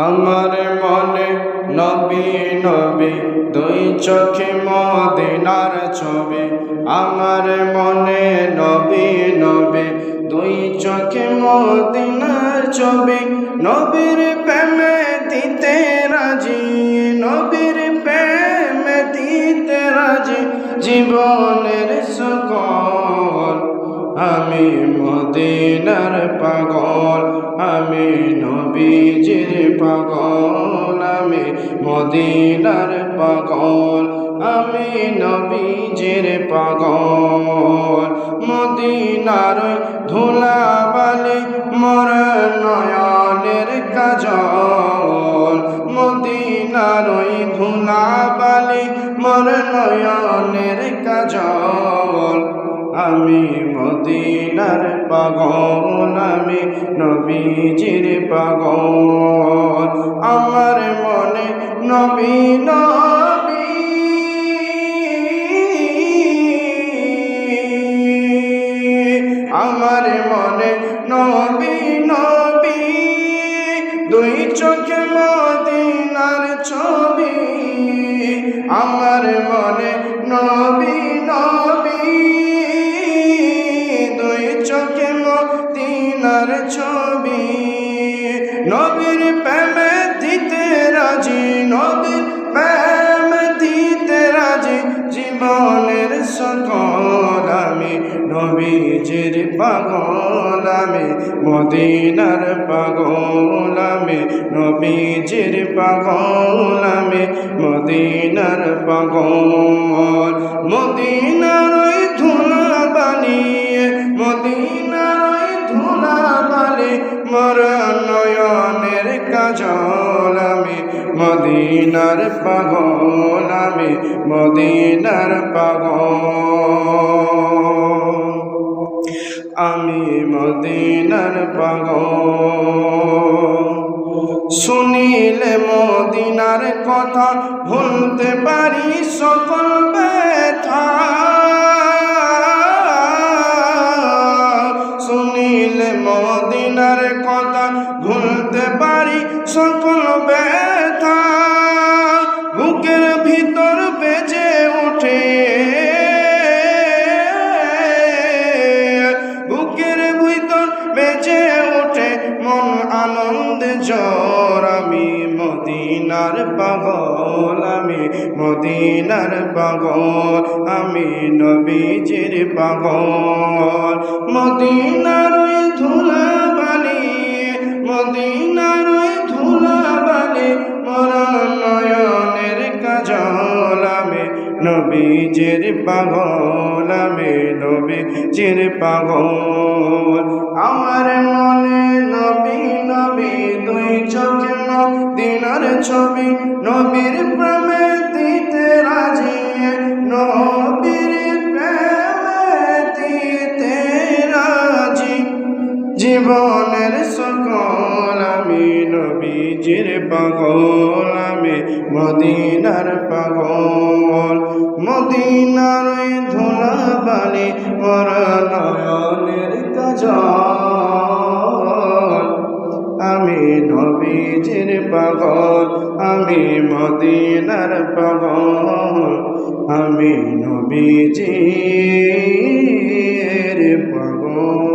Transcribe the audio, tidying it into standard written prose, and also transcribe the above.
আমার মনে নবী নবী দুই চোখে মদিনার ছবি। আমার মনে নবী নবী দুই চোখে মদিনার ছবি। নবীর প্রেমে দিতে রাজি, নবীর প্রেমে দিতে রাজি জীবনের সকল। আমি মদিনার পাগল, আমি নবীজির পাগল, আমি মদিনার পাগল, আমি নবীজির পাগল। মদিনার ধুলাবালি মোর নয়নের কাজল, মদিনার ধুলাবালি মোর নয়নের কাজল। আমি মদিনার পাগল, আমি নবীজির পাগল। আমার মনে নবী নবী আমার মনে নবী নবী দুই চোখে মদিনার ছবি। আমার মনে নবী নবী দুই চোখে মদিনার ছবি। নবীর প্রেমে দিতে রাজি, নবীর প্রেমে দিতে রাজি জীবনের সকল। আমি নবীজির পাগল, আমি মদিনার পাগল, আমি নবীজির পাগল, আমি মদিনার পাগল। মদিনার ওই ধুলাবালি, মদিনার ওই ধুলাবালি মোর নয়নের কাজল। আমি মদিনার পাগল, আমি মদিনার পাগল, আমি মদিনার পাগল। শুনিলে মদিনার কথা ভুলতে পারি সকল ব্যথা, শুনিলে মদিনার কথা ভুলতে পারি সকল ব্যথা। বুকের ভিতর বেজে ওঠে, বুকের ভিতর বেজে ওঠে মন আনন্দে জ্বর। আমি মদিনার পাগল, আমি মদিনার পাগল, আমি নবীজির পাগল। মদিনার ওই ধুলাবালি, মদিনার ওই ধুলাবালি মোর নয়নের কাজল। আমি নবীজির পাগল, আমি নবীজির পাগল। আমার মনে নবী নবী দুই চোখে মদিনার ছবি। নবীর প্রেমে দিতে রাজি, নবীর প্রেমে দিতে রাজি জীবনের সকল। আমি নবীজির পাগল, আমি মদিনার পাগল। মদিনার ওই ধুলাবালি মোর নয়নের কাজল। আমি নবীজির পাগল, আমি মদিনার পাগল, আমি নবীজির পাগল।